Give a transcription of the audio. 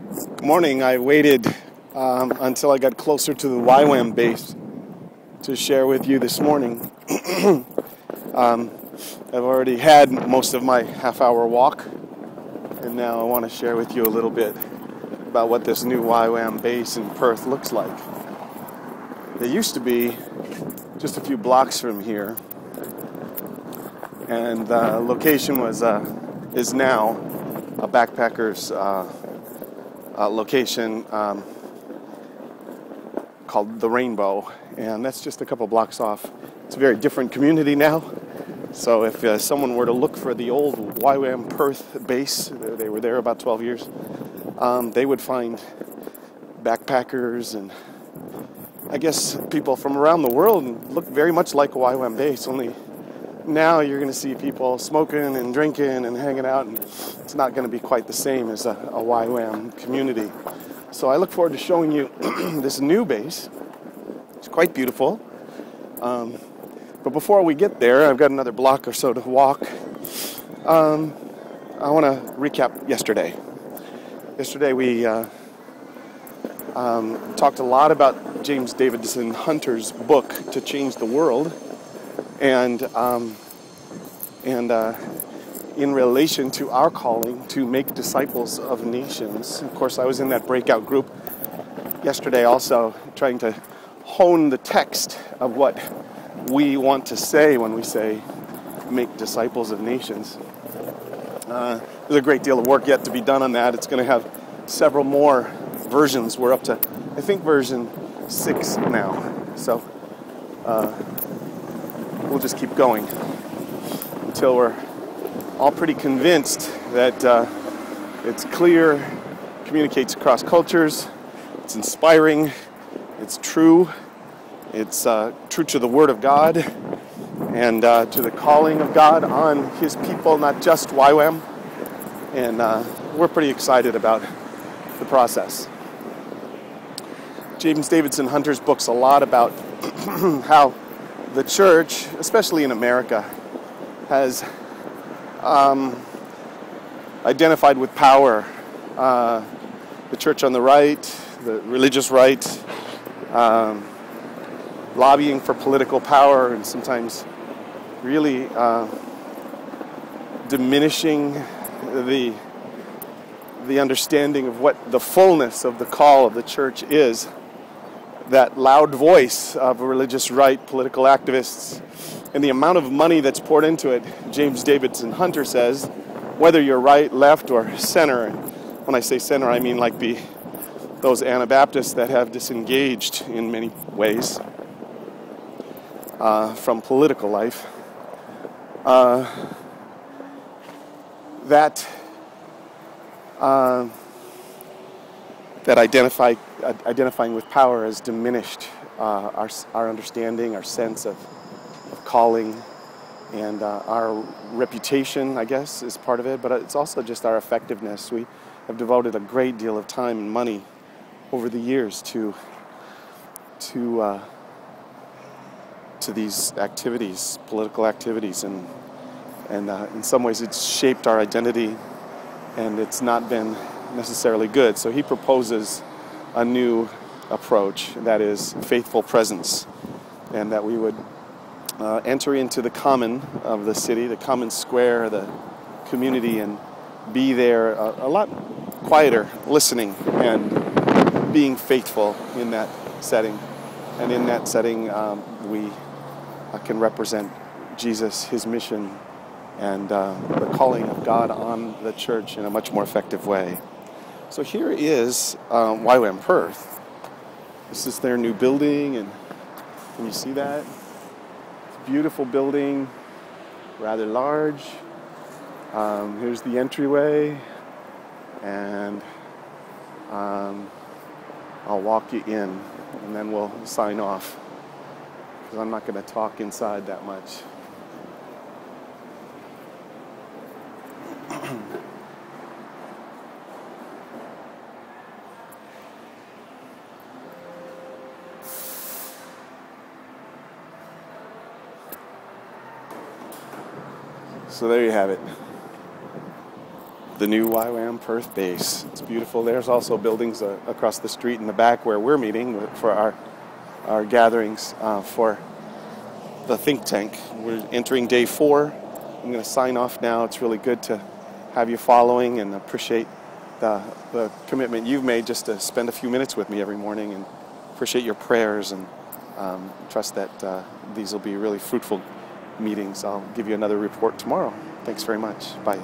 Good morning. I waited until I got closer to the YWAM base to share with you this morning. I've already had most of my half-hour walk, and now I want to share with you a little bit about what this new YWAM base in Perth looks like. It used to be just a few blocks from here, and the location is now a backpacker's location called the Rainbow, and that's just a couple blocks off. It's a very different community now. So if someone were to look for the old YWAM Perth base, they were there about 12 years, they would find backpackers and I guess people from around the world and look very much like a YWAM base, only now you're going to see people smoking and drinking and hanging out, and it's not going to be quite the same as a YWAM community. So I look forward to showing you this new base. It's quite beautiful. But before we get there, I've got another block or so to walk. I want to recap yesterday. Yesterday we talked a lot about James Davidson Hunter's book, To Change the World, and in relation to our calling to make disciples of nations. Of course, I was in that breakout group yesterday also, trying to hone the text of what we want to say when we say make disciples of nations. There's a great deal of work yet to be done on that. It's going to have several more versions. We're up to, I think, version 6 now. So we'll just keep going until we're all pretty convinced that it's clear, communicates across cultures, it's inspiring, it's true, it's true to the Word of God and to the calling of God on His people, not just YWAM. And we're pretty excited about the process. James Davidson Hunter's book's a lot about how the church, especially in America, has identified with power. The church on the right, the religious right, lobbying for political power, and sometimes really diminishing the understanding of what the fullness of the call of the church is. That loud voice of religious right, political activists, and the amount of money that's poured into it. James Davidson Hunter says, whether you're right, left, or center, and when I say center, I mean like those Anabaptists that have disengaged in many ways from political life, that identifying with power has diminished our understanding, our sense of calling, and our reputation, I guess, is part of it, but it's also just our effectiveness. We have devoted a great deal of time and money over the years to these activities, political activities, and in some ways it's shaped our identity, and it's not been necessarily good. So he proposes a new approach, that is faithful presence, and that we would enter into the common of the city, the common square, the community, and be there a lot quieter, listening and being faithful in that setting. And in that setting, we can represent Jesus, His mission, and the calling of God on the church in a much more effective way. So here is YWAM Perth. This is their new building, and can you see that? It's a beautiful building, rather large. Here's the entryway, and I'll walk you in, and then we'll sign off, because I'm not going to talk inside that much. So there you have it. the new YWAM Perth base. It's beautiful. There's also buildings across the street in the back where we're meeting for our gatherings for the think tank. We're entering day 4. I'm going to sign off now. It's really good to have you following, and appreciate the commitment you've made just to spend a few minutes with me every morning, and appreciate your prayers, and trust that these will be really fruitful meetings. I'll give you another report tomorrow. Thanks very much. Bye.